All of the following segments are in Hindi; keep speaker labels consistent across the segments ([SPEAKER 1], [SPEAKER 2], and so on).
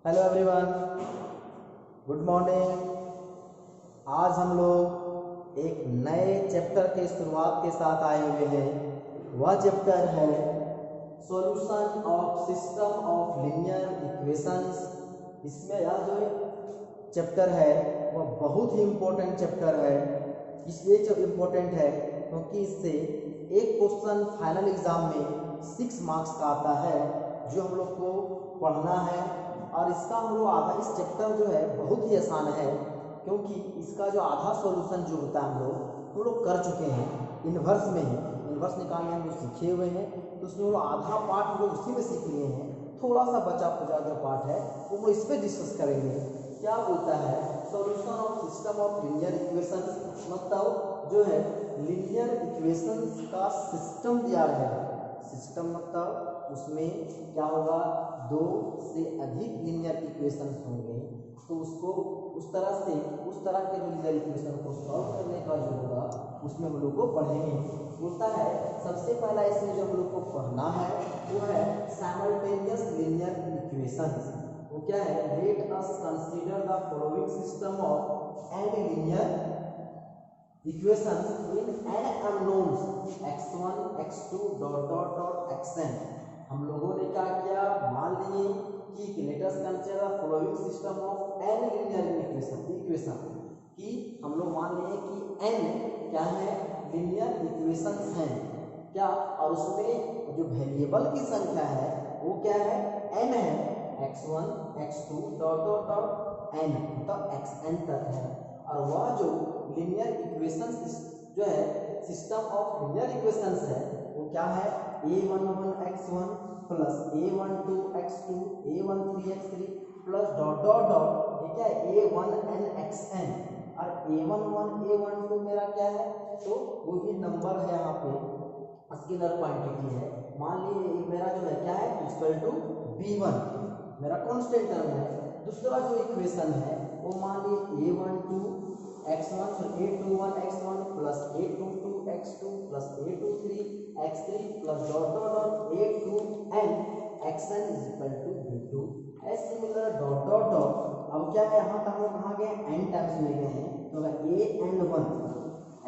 [SPEAKER 1] Hello everyone, good morning. आज हम लोग एक नए चैप्टर के शुरुआत के साथ आए हुए हैं। वह चैप्टर है solution of system of linear equations. इसमें यह जो चैप्टर है वह बहुत ही इम्पोर्टेंट चैप्टर है। इसलिए जो इम्पोर्टेंट है क्योंकि इससे एक क्वेश्चन फाइनल एग्जाम में 6 मार्क्स का आता है जो हम लोग को पढ़ना है। और इसका हम लोग आधा, इस चैप्टर जो है बहुत ही आसान है क्योंकि इसका जो आधा सॉल्यूशन जो होता है हम लोग कर चुके हैं। इन्वर्स में ही इन्वर्स निकालने हम लोग सीखे हुए हैं, तो उसमें वो आधा पार्ट हम लोग उसी में सीख लिए हैं। थोड़ा सा बचा खुचा जो पार्ट है वो हम इस पर डिस्कस करेंगे। क्या बोलता है solution of system of linear equations, मतलब जो है लीनियर इक्वेशंस का सिस्टम दिया रहेगा। सिस्टम मतलब उसमें क्या होगा, दो से अधिक लीनियर इक्वेशंस होंगे, तो उसको उस तरह के जो लीनियर इक्वेशन को सॉल्व करने का जो होगा उसमें हम लोग को पढ़ेंगे। बोलता है सबसे पहला इसमें जो हम लोग को पढ़ना है वो है साइमल्टेनियस लीनियर इक्वेशंस। वो क्या है, let us consider the following system of n linear equations in n unknowns x1 x2 dot dot dot xn। हम लोगों ने क्या किया, मान लिए कि let us consider the following system of n linear equation कि हम लोग मान लिए कि n क्या है, लीनियर इक्वेशंस हैं क्या, और उसमें जो वेरिएबल की संख्या है वो क्या है, n है, x1 x2 dot dot dot n, मतलब xn तक है। और वह जो लीनियर इक्वेशंस जो है सिस्टम ऑफ लीनियर इक्वेशंस है वो क्या है, a11 x1 plus a12 x2 a13 x3 plus dot dot dot, ये क्या है a1n xn। और a11 a12 मेरा क्या है, तो वो भी नंबर है, यहाँ पे स्केलर क्वांटिटी है। मान लीजिए मेरा जो है क्या है इक्वल टू b1, मेरा कांस्टेंट टर्म है। दूसरा जो इक्वेशन है वो मान लीजिए a12 x1 a21 x1 plus a22 x2 plus a23 x3 plus dot dot dot a2n xn is equal to b2। ऐसे सिमिलर डॉट डॉट डॉट, अब क्या है यहाँ तक हम कहाँ गए, n टाइम्स में गए हैं, तो an1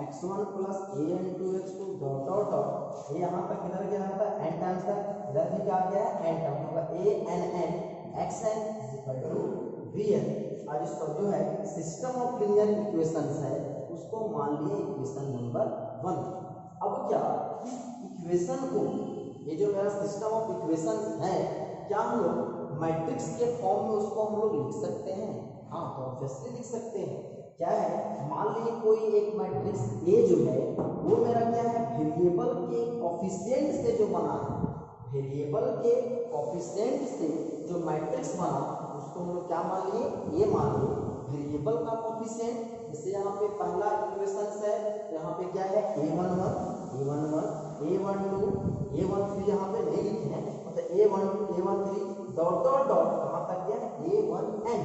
[SPEAKER 1] x1 plus an2 x2 dot dot dot, ये यहाँ तक किधर गया था n टाइम्स तक, इधर भी क्या गया n टाइम्स, होगा ann xn is equal to bn। और इसका जो है सिस्टम ऑफ लीनियर इक्वेशंस है उसको मान लिए इक्वेशन नंबर 1। अब क्या इस इक्वेशन को, ये जो मेरा सिस्टम ऑफ इक्वेशंस है, क्या हम लोग मैट्रिक्स के फॉर्म में उसको हम लोग लिख सकते हैं? हाँ, तो ऑब्वियसली लिख सकते हैं। क्या है, मान लीजिए कोई एक मैट्रिक्स ए जो है वो मेरा क्या है, वेरिएबल के कोफिशिएंट से जो बना है, वेरिएबल के कोफिशिएंट से जो मैट्रिक्स बना उसको हम लोग क्या मान लिए, ये मान लिए वेरिएबल का कोफिशिएंट। जैसे यहाँ पे पहला इक्वेशन है, यहाँ पे क्या है a11 a12 a13, यहाँ पे नहीं लिखे हैं, मतलब a12 a13 dot dot dot कहाँ तक गया a1n।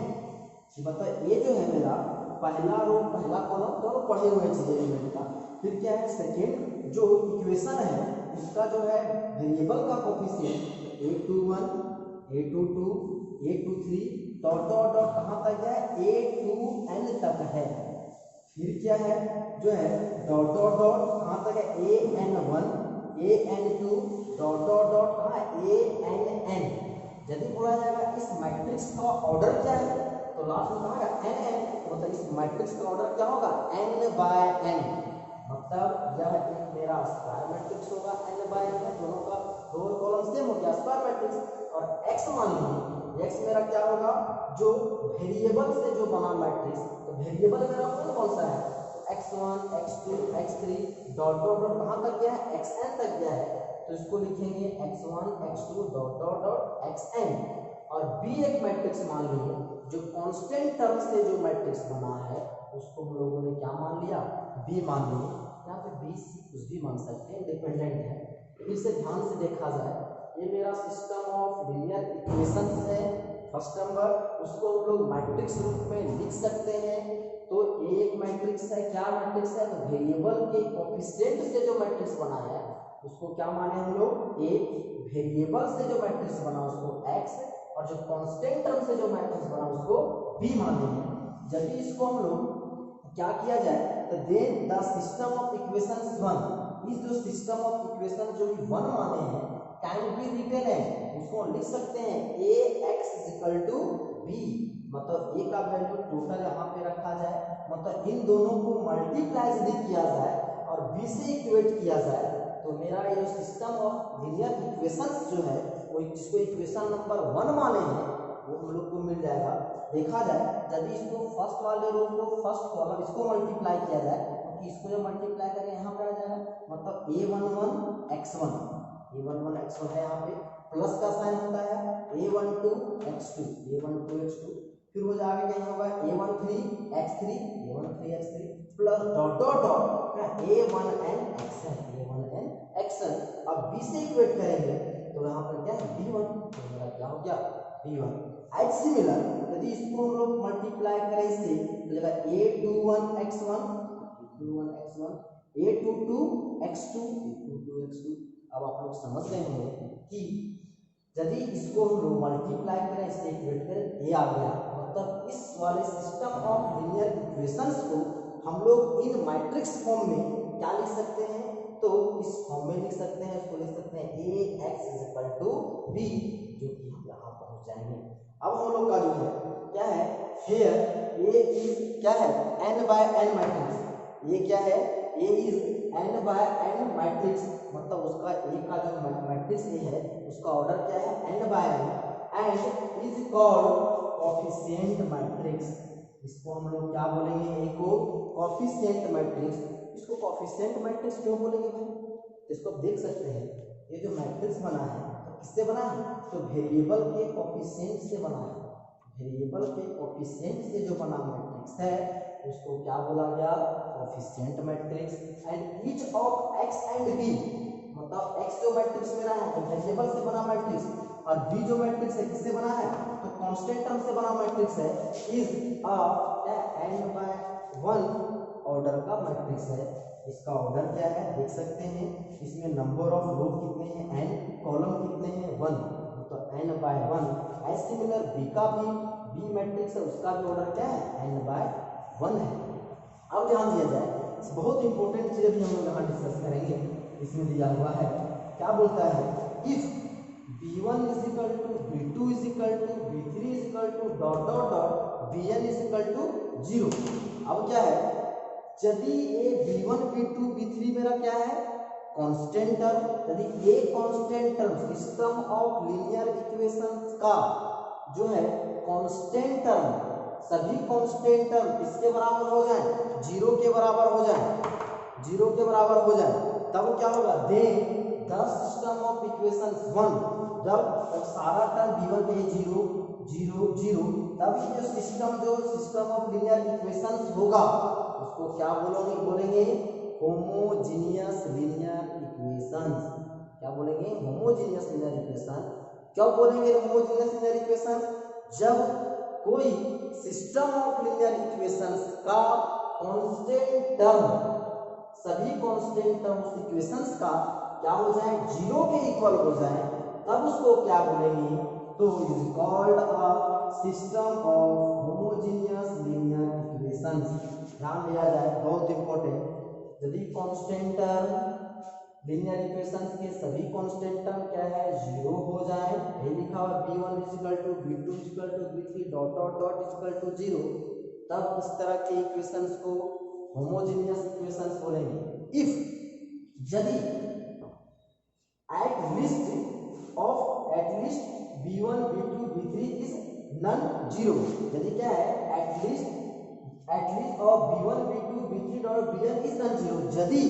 [SPEAKER 1] मतलब ये जो है मेरा पहला रो पहला कॉलम दोनों पढ़े हुए चीजें एलिमेंट का। फिर क्या है सेकेंड जो इक्वेशन है उसका जो है वेरिएबल का coefficient a21 a22 a23 dot dot dot कहाँ तक है a2n तक है। फिर क्या है जो है डॉट डॉट डॉट कहाँ तक है an1 an2 dot dot dot कहाँ ann। यदि बोला जाएगा इस मैट्रिक्स का ऑर्डर क्या है, तो लास्ट में कहा nn, मतलब इस मैट्रिक्स का ऑर्डर क्या होगा n बाय n, मतलब यह एक मेरा स्क्वायर मैट्रिक्स होगा n बाय n, दोनों का दो कॉलम सेम हो गया स्क्वायर मैट्रिक्स। और x मान लीजिए x मेरा क्या होगा, जो वेरिएबल से जो बना मैट्रिक्स, तो वेरिएबल मेरा कौन सा है, x1 x2 x3 dot dot dot कहाँ तक गया है xn तक गया है, तो इसको लिखेंगे x1 x2 dot dot dot xn। और b एक मैट्रिक्स मान लीजिए जो कांस्टेंट टर्म से जो मैट्रिक्स बना है उसको हम लोगों ने क्या मान लिया, b मान लिया। यहाँ पे b कुछ भी मान सकते हैं, डिपेंडेंट है। फिर से ध्यान से देखा जाए, ये मेरा सिस्टम ऑफ लीनियर इक्वेशंस है फर्स्ट नंबर, उसको हम लोग मैट्रिक्स रूप में लिख सकते हैं। तो एक मैट्रिक्स है, क्या मैट्रिक्स है, तो वेरिएबल के कोफिशिएंट से जो मैट्रिक्स बना है उसको क्या माने हम लोग, एक वेरिएबल से जो मैट्रिक्स बना उसको x और जो कांस्टेंट टर्म से जो मैट्रिक्स बना उसको बी मानेंगे। जब इसको हम लोग क्या किया जाए तो then the system of equations 1 इस जो सिस्टम ऑफ इक्वेशन जो कि 1 माने हैं कैन बी रिटन है उसको लिख सकते हैं ax b, मतलब a का वैल्यू टोटल यहाँ पे रखा जाए, मतलब इन दोनों को मल्टीप्लाई यदि किया जाए और b से इक्वेट किया जाए तो मेरा ये सिस्टम ऑफ लीनियर इक्वेशंस जो है वो जिसको इक्वेशन नंबर 1 माने हैं वो हम लोग को मिल जाएगा। देखा जाए यदि इसको फर्स्ट वाले रो को फर्स्ट कॉलम इसको मल्टीप्लाई किया जाए क्योंकि इसको जब मल्टीप्लाई करें यहाँ पे आ जाएगा, मतलब a11x1 है यहाँ पे प्लस का साइन होता है a12x2 फिर हो जाएगा क्या होगा a13x3 plus dot dot dot a1nxn। अब b से इक्वेट करेंगे तो यहाँ पर क्या है b1, तो मेरा क्या हो गया b1। एज सिमिलर यदि इसको हम लोग मल्टीप्लाई करें इससे तो जगह a21x1 a22x2 अब आप लोग समझ गए होंगे कि यदि इसको हम लोग मल्टीप्लाई करें इससे इक्वेट करें ये आ गया, मतलब इस वाले सिस्टम ऑफ लीनियर इक्वेशंस को हम लोग इन मैट्रिक्स फॉर्म में क्या लिख सकते हैं, तो इस फॉर्म में लिख सकते हैं, इसको लिख सकते हैं ax b, जो कि हम यहाँ पहुंच जाएंगे। अब हम लोग का जो है क्या है here a इज क्या है n by n मैट्रिक्स, ये क्या है a is n by n matrix, मतलब उसका a का जो मैट्रिक्स a है उसका ऑर्डर क्या है n by n and is called coefficient matrix. इसको हम लोग क्या बोलेंगे, a को कोफिशिएंट मैट्रिक्स। इसको कोफिशिएंट मैट्रिक्स क्यों बोलेंगे भाई, इसको देख सकते हैं ये जो मैट्रिक्स बना है तो किससे बना है, तो वेरिएबल के कोफिशिएंट से बना है। वेरिएबल के कोफिशिएंट से जो बना मैट्रिक्स है उसको क्या बोला गया, coefficient matrix. And each of x and b, मतलब x जो मैट्रिक्स मेरा है तो वेरिएबल से बना मैट्रिक्स और b जो मैट्रिक्स है किससे बना है, तो कांस्टेंट टर्म से बना मैट्रिक्स है, is a n by 1 order का मैट्रिक्स है। इसका ऑर्डर क्या है देख सकते हैं, इसमें नंबर ऑफ रो कितने हैं n, कॉलम कितने हैं 1, तो n by 1। As similar b का भी b मैट्रिक्स है उसका भी ऑर्डर क्या है n by 1 है। अब ध्यान दिया जाए बहुत इंपॉर्टेंट चीज भी हम लोग यहाँ डिस्कस करेंगे, इसमें दिया हुआ है क्या बोलता है, if b1 is equal to b2 is equal to b3 is equal to dot dot dot bn is equal to 0। अब क्या है यदि ये b1 b2 b3 मेरा क्या है कांस्टेंट टर्म, यदि a constant term system of linear equations का जो है कांस्टेंट टर्म सभी कांस्टेंट टर्म किसके बराबर हो जाए, 0 के बराबर हो जाए, 0 के बराबर हो जाए, तब क्या होगा, then the system of equations 1, जब सारा टर्म b1 पे 0 0 0 तब ये जो सिस्टम ऑफ लीनियर इक्वेशंस होगा उसको क्या बोलेंगे होमोजीनियस लीनियर इक्वेशंस। क्या बोलेंगे, होमोजीनियस लीनियर इक्वेशन। क्यों बोलेंगे होमोजीनियस लीनियर इक्वेशन, जब कोई सिस्टम ऑफ लीनियर इक्वेशंस का कांस्टेंट टर्म सभी कांस्टेंट टर्म उस इक्वेशंस का क्या हो जाए 0 के इक्वल हो जाए तब उसको क्या बोलेंगे, तो is called a system of homogeneous linear equations. ध्यान दिया जाए बहुत इंपॉर्टेंट, यदि कांस्टेंट टर्म लीनियर इक्वेशंस के सभी कांस्टेंट टर्म क्या है 0 हो जाए, ये लिखा हुआ b1 b2 b3 dot dot dot equal to 0, तब इस तरह के इक्वेशंस को होमोजेनियस इक्वेशंस बोलेंगे। इफ यदि at least b1 b2 b3 is non 0, यदि क्या है at least of b1 b2 b3 dot bn is non 0, यदि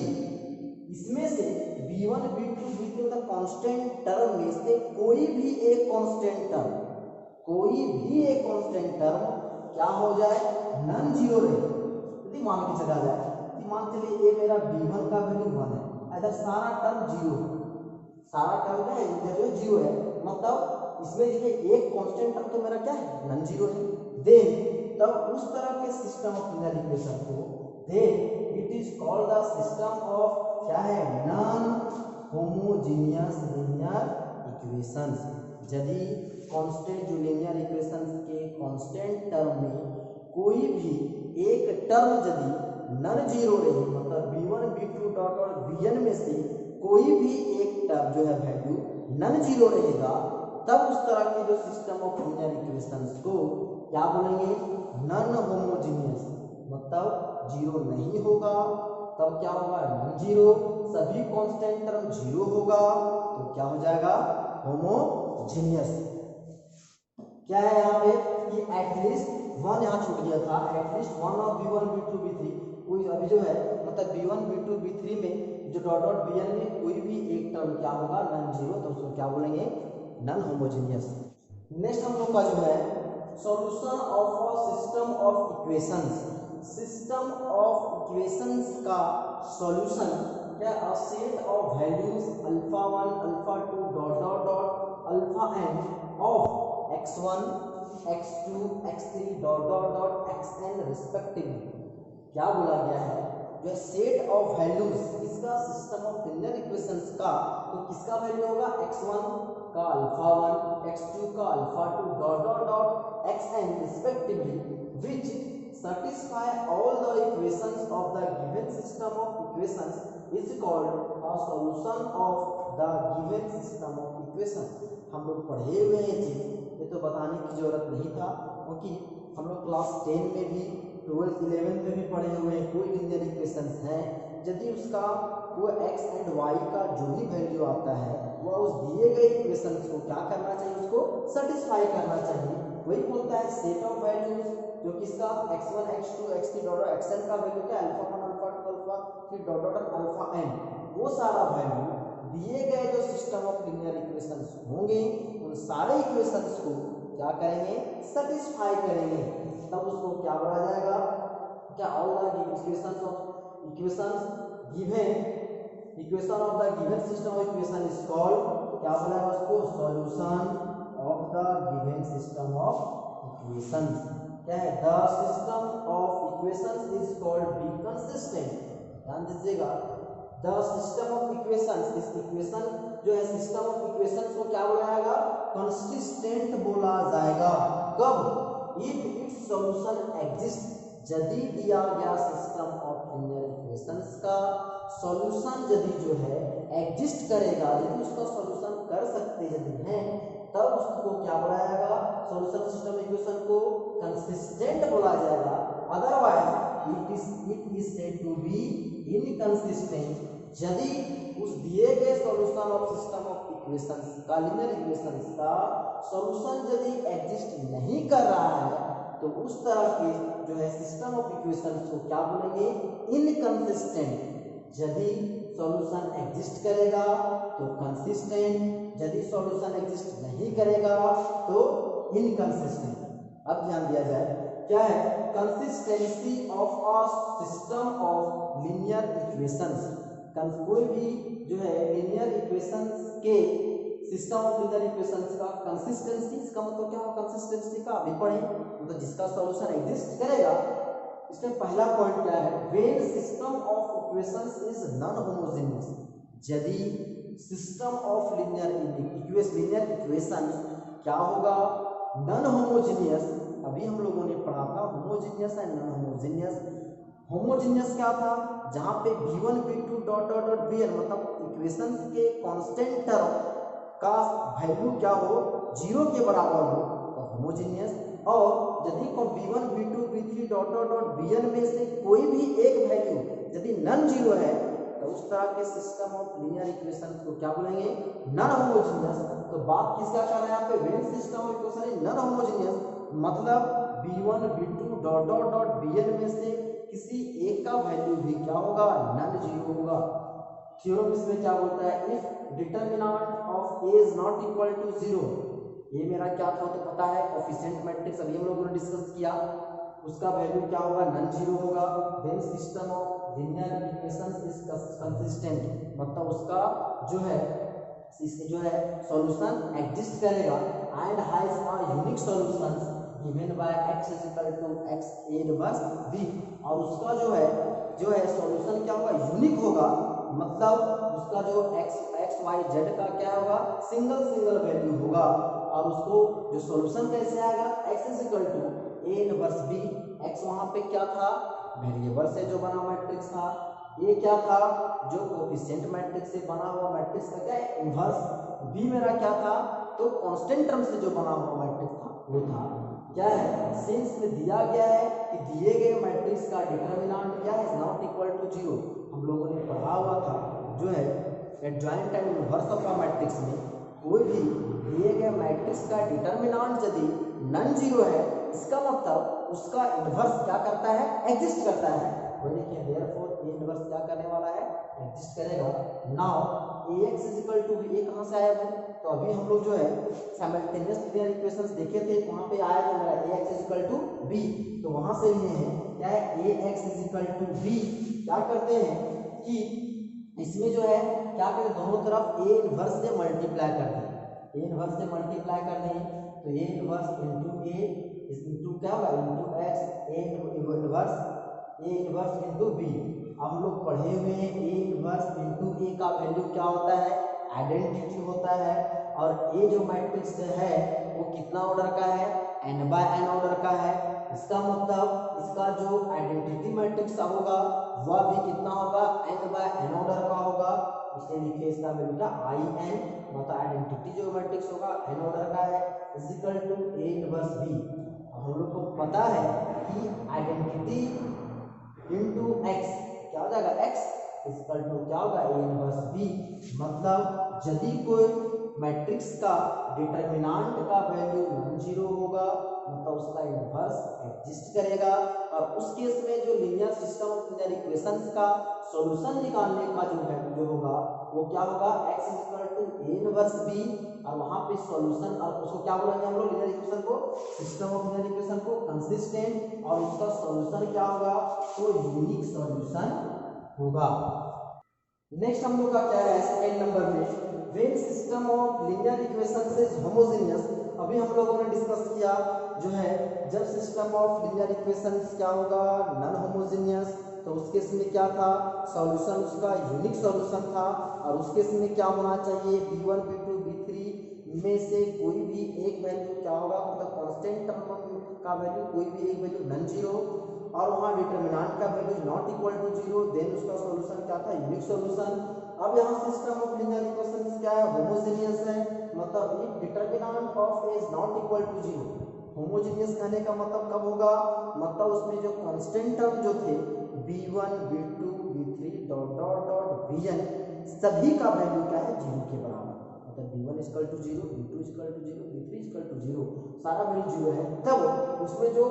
[SPEAKER 1] इसमें से b1 b2 b3 मतलब कांस्टेंट टर्म में से कोई भी एक कांस्टेंट टर्म क्या हो जाए नॉन 0 रहे, यदि मान के चला जाए कि मान चलिए ये मेरा b1 का वैल्यू 1 है, इधर सारा टर्म 0 है, सारा टर्म क्या है इधर जो 0 है, मतलब इसमें देखिए एक कांस्टेंट टर्म तो मेरा क्या है नॉन 0 है, देन तब उस तरह के सिस्टम ऑफ लीनियर इक्वेशन को then it is called the system of क्या है नॉन होमोजेनियस लीनियर इक्वेशंस। यदि कांस्टेंट जो लीनियर इक्वेशन के कांस्टेंट टर्म में कोई भी एक टर्म यदि नन जीरो रहे, मतलब b1 b2 डॉट और bn में से कोई भी एक टर्म जो है वैल्यू नन जीरो रहेगा, तब उस तरह के जो सिस्टम ऑफ लीनियर इक्वेशंस को क्या बोलेंगे, नन होमोजीनियस, मतलब जीरो नहीं होगा। तब क्या होगा, नन जीरो, सभी कांस्टेंट टर्म जीरो होगा, तो क्या हो जाएगा, होमोजीनियस। क्या है यहाँ पे कि एटलीस्ट वन यहाँ छूट गया था, at least one of b1 b2 b3, कोई अभी जो है मतलब b1 b2 b3 में जो डॉट डॉट bn में कोई भी एक टर्म क्या होगा, नन जीरो, तो उसको क्या बोलेंगे, नन होमोजीनियस। नेक्स्ट हम लोग का जो है solution of a system of equations, system of equations का सॉल्यूशन क्या, a set of values alpha 1 alpha 2 dot dot dot alpha n of x1 x2 x3 dot dot dot xn respectively. क्या बोला गया है, जो सेट ऑफ वैल्यूज इसका सिस्टम ऑफ लीनियर इक्वेशंस का, तो किसका वैल्यू होगा, x1 का अल्फा 1 x2 का alpha 2 dot dot dot xn respectively, which satisfy all the equations of the given system of equations is called a solution of the given system of equation। हम लोग पढ़े हुए हैं जी, ये तो बताने की जरूरत नहीं था, क्योंकि हम लोग क्लास 10 में भी 12 11 में भी पढ़े हुए हैं। कोई लीनियर इक्वेशंस है, यदि उसका वो x एंड y का जो भी वैल्यू आता है वह उस दिए गए इक्वेशंस को क्या करना चाहिए, उसको सेटिस्फाई करना चाहिए। वही बोलता है सेट ऑफ वैल्यूज, जो किसका x1 x2 x3 dot xn का वैल्यू क्या, alpha 1 alpha 2 alpha 3 dot dot alpha n, वो सारा वैल्यू दिए गए जो सिस्टम ऑफ लीनियर इक्वेशंस होंगे उन सारे इक्वेशंस को क्या करेंगे, सेटिस्फाई करेंगे, तब उसको क्या बोला जाएगा, क्या all the equations of equations given, equation of the given system of equation is called, क्या बोला है उसको, solution of the given system of equations. क्या है, the system of equations is called be consistent. ध्यान दीजिएगा, द सिस्टम ऑफ इक्वेशंस, इस इक्वेशन जो है सिस्टम ऑफ इक्वेशंस को क्या बोला जाएगा, कंसिस्टेंट बोला जाएगा। कब, इफ इट्स सॉल्यूशन एग्जिस्ट, यदि दिया गया सिस्टम ऑफ लीनियर इक्वेशंस का सॉल्यूशन यदि जो है एग्जिस्ट करेगा, यदि उसका सॉल्यूशन कर सकते यदि हैं, तब उसको क्या बोला जाएगा, सॉल्यूशन सिस्टम इक्वेशन को कंसिस्टेंट बोला जाएगा। Otherwise it is said to be inconsistent, यदि उस दिए गए solution of system of equations का, लीनियर इक्वेशंस का सॉल्यूशन यदि एग्जिस्ट नहीं कर रहा है, तो उस तरह के जो है सिस्टम ऑफ इक्वेशंस को क्या बोलेंगे, इनकंसिस्टेंट। यदि सॉल्यूशन एग्जिस्ट करेगा तो कंसिस्टेंट, यदि सॉल्यूशन एग्जिस्ट नहीं करेगा तो इनकंसिस्टेंट। अब ध्यान दिया जाए, क्या है, consistency of a system of linear equations. कोई भी जो है लीनियर इक्वेशंस के सिस्टम ऑफ लीनियर इक्वेशंस का कंसिस्टेंसी, इसका मतलब क्या होगा, कंसिस्टेंसी का अभी पढ़े, मतलब जिसका सॉल्यूशन एग्जिस्ट करेगा। इसमें पहला पॉइंट क्या है, when system of equations is non homogeneous, यदि सिस्टम ऑफ लीनियर इक्वेशंस क्या होगा, नॉन होमोजेनियस। अभी हम लोगों ने पढ़ा था homogeneous and non homogeneous. Homogeneous क्या था, जहां पे b1 b2 dot dot dot bn, मतलब इक्वेशंस के कांस्टेंट टर्म का वैल्यू क्या हो, जीरो के बराबर हो, तो होमोजेनियस। और यदि b1 b2 b3 dot dot dot bn में से कोई भी एक वैल्यू यदि नन जीरो है, तो उस तरह के सिस्टम ऑफ लीनियर इक्वेशंस को क्या बोलेंगे, नॉन होमोजेनियस। तो बात किसका कर रहे हैं यहाँ पे, when system of equation is non homogeneous, मतलब b1 b2 dot dot dot bn में से किसी एक का वैल्यू भी क्या होगा, नन जीरो होगा। थ्योरम इसमें क्या बोलता है, if determinant of a is not equal to 0, ये मेरा क्या था तो पता है, कोफिशिएंट मैट्रिक्स अभी हम लोगों ने डिस्कस किया, उसका वैल्यू क्या होगा, नन जीरो होगा। Then system of linear equations is consistent, मतलब उसका जो है सॉल्यूशन एग्जिस्ट करेगा and has a unique solutions given by x is equal to x a inverse b, और उसका जो है सॉल्यूशन क्या होगा, यूनिक होगा, मतलब उसका जो x एक्स वाई जेड का क्या होगा, सिंगल सिंगल वैल्यू होगा। और उसको जो सॉल्यूशन कैसे आएगा, x is equal to a inverse b। x वहां पे क्या था, वेरिएबल से जो बना मैट्रिक्स था, ये क्या था, जो कोफिशिएंट मैट्रिक्स से बना हुआ मैट्रिक्स का क्या है, इनवर्स। b मेरा क्या था, तो कांस्टेंट टर्म से जो बना हुआ मैट्रिक्स था वो था। क्या है, सिंस में दिया गया है कि दिए गए मैट्रिक्स का डिटरमिनेंट क्या है, नॉट इक्वल टू 0। हम लोगों ने पढ़ा हुआ था जो है adjoint and inverse of the matrix में कोई भी दिए गए मैट्रिक्स का डिटरमिनेंट यदि नॉन जीरो है, इसका मतलब उसका इनवर्स क्या करता है, एग्जिस्ट करता है। वो देखिए देयरफॉर ये इनवर्स क्या करने वाला है, एग्जिस्ट करेगा। Now ax is equal to b, कहां से आया है, तो अभी हम लोग जो है साइमल्टेनियस लीनियर इक्वेशंस देखे थे, वहां पे आया था मेरा ax is equal to b, तो वहां से लिए हैं क्या है, ax is equal to b। क्या करते हैं कि इसमें जो है क्या करें, दोनों तरफ a इनवर्स से मल्टीप्लाई कर दें, a इनवर्स से मल्टीप्लाई कर दें, तो a inverse into a into क्या होगा, into x, a inverse into b। अब हम लोग पढ़े हुए हैं a इनवर्स इनटू a का वैल्यू क्या होता है, आइडेंटिटी होता है। और a जो मैट्रिक्स है वो कितना ऑर्डर का है, n बाय n ऑर्डर का है। इसका मतलब इसका जो आइडेंटिटी मैट्रिक्स होगा वह भी कितना होगा, n बाय n ऑर्डर का होगा। इसलिए लिखिए इसका वैल्यू क्या, in, मतलब आइडेंटिटी जो मैट्रिक्स होगा n ऑर्डर का है, is equal to a inverse b। अब हम लोग को पता है कि आइडेंटिटी इनटू x क्या हो जाएगा, x इज इक्वल टू क्या होगा, a इनवर्स b। मतलब यदि कोई मैट्रिक्स का डिटरमिनेंट का वैल्यू नॉन जीरो होगा, मतलब उसका इनवर्स एग्जिस्ट करेगा। और उस केस में जो linear system of linear equations का सॉल्यूशन निकालने का जो वैल्यू जो होगा वो क्या होगा, x is equal to a inverse b। और वहां पे सॉल्यूशन, और उसको क्या बोलेंगे हम लोग, लीनियर इक्वेशन को, सिस्टम ऑफ लीनियर इक्वेशन को कंसिस्टेंट, और उसका सॉल्यूशन क्या होगा, तो यूनिक सॉल्यूशन होगा। नेक्स्ट हम लोग का क्या है, सेकंड नंबर में, when system of linear equations is homogeneous. अभी हम लोगों ने डिस्कस किया जो है, जब सिस्टम ऑफ लीनियर इक्वेशंस क्या होगा, नॉन होमोजेनियस, तो उस केस में क्या था, सॉल्यूशन उसका यूनिक सॉल्यूशन था। और उस केस में क्या होना चाहिए, b1 b2 b3 में से कोई भी एक वैल्यू क्या होगा, मतलब कांस्टेंट टर्म का वैल्यू, कोई भी एक वैल्यू नॉन जीरो, और वहां डिटरमिनेंट का value not equal to 0, then उसका सॉल्यूशन क्या था, यूनिक सॉल्यूशन। अब यहाँ सिस्टम ऑफ लीनियर इक्वेशंस क्या है, होमोजेनियस है, मतलब if determinant of a is not equal to 0। Homogeneous कहने का मतलब कब होगा, मतलब उसमें जो कांस्टेंट टर्म जो थे b1 b2 b3 dot dot dot bn, सभी का वैल्यू क्या है, 0 के बराबर, मतलब b1 equal to 0, b2 equal to 0, b3 equal to 0, सारा वैल्यू 0 है। तब उसमें जो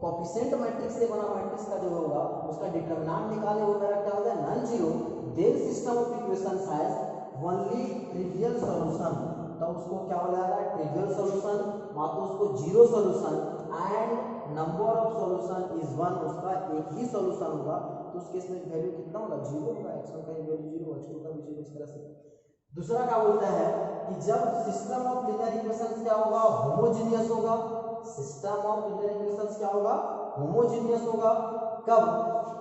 [SPEAKER 1] कोफिशिएंट मैट्रिक्स से बना मैट्रिक्स का जो होगा उसका डिटरमिनेंट निकाले, वो मेरा क्या होता है, non zero. Then system of equations has only trivial solution, तब उसको क्या हो जाएगा, ट्रिवियल सॉल्यूशन, मतलब उसको zero solution, and number of solution is 1, उसका एक ही सॉल्यूशन होगा। तो उस केस में वैल्यू कितना होगा, 0 होगा, x1 का वैल्यू 0, x2 का भी 0, इस तरह से। दूसरा क्या बोलता है कि जब सिस्टम ऑफ लीनियर इक्वेशंस क्या होगा, होमोजेनियस होगा। सिस्टम ऑफ लीनियर इक्वेशंस क्या होगा, होमोजेनियस होगा। कब,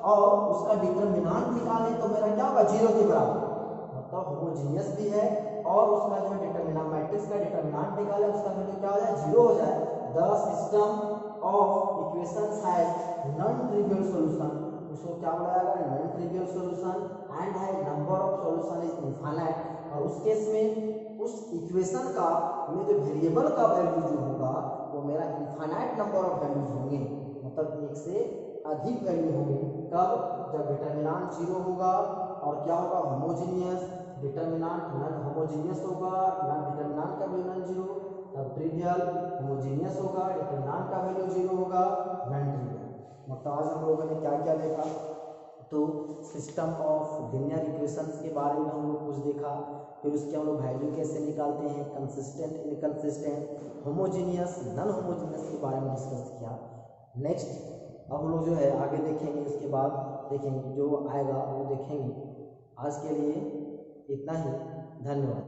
[SPEAKER 1] और उसका डिटरमिनेंट निकालें तो मेरा क्या होगा, 0 के बराबर, मतलब होमोजेनियस भी है, और उसका जो डिटरमिनेंट मैट्रिक्स का डिटरमिनेंट निकाले उसका वैल्यू क्या हो जाए, 0 हो जाए। The system of equations has non trivial solution, उसको क्या बोला जाएगा, नॉन ट्रिवियल सॉल्यूशन, एंड है number of solution is infinite. और उस केस में उस इक्वेशन का में जो वेरिएबल का वैल्यू जो होगा वो मेरा इनफाइनाइट नंबर ऑफ वैल्यूज होंगे, मतलब एक से अधिक वैल्यू होंगे। कब, जब डिटरमिनेंट 0 होगा, और क्या होगा, होमोजेनियस, डिटरमिनेंट नॉन होमोजेनियस होगा, नॉन डिटरमिनेंट का वैल्यू नॉन 0, तब ट्रिवियल, होमोजेनियस होगा, डिटरमिनेंट का वैल्यू 0 होगा, नॉन ट्रिवियल। मतलब आज हम लोगों ने क्या क्या देखा, तो सिस्टम ऑफ लीनियर इक्वेशंस के बारे में हम लोग कुछ देखा, फिर उसके हम लोग वैल्यू कैसे निकालते हैं, consistent, inconsistent, homogeneous, non homogeneous के बारे में डिस्कस किया। नेक्स्ट अब हम लोग जो है आगे देखेंगे, उसके बाद देखेंगे जो आएगा वो देखेंगे। आज के लिए इतना ही, धन्यवाद।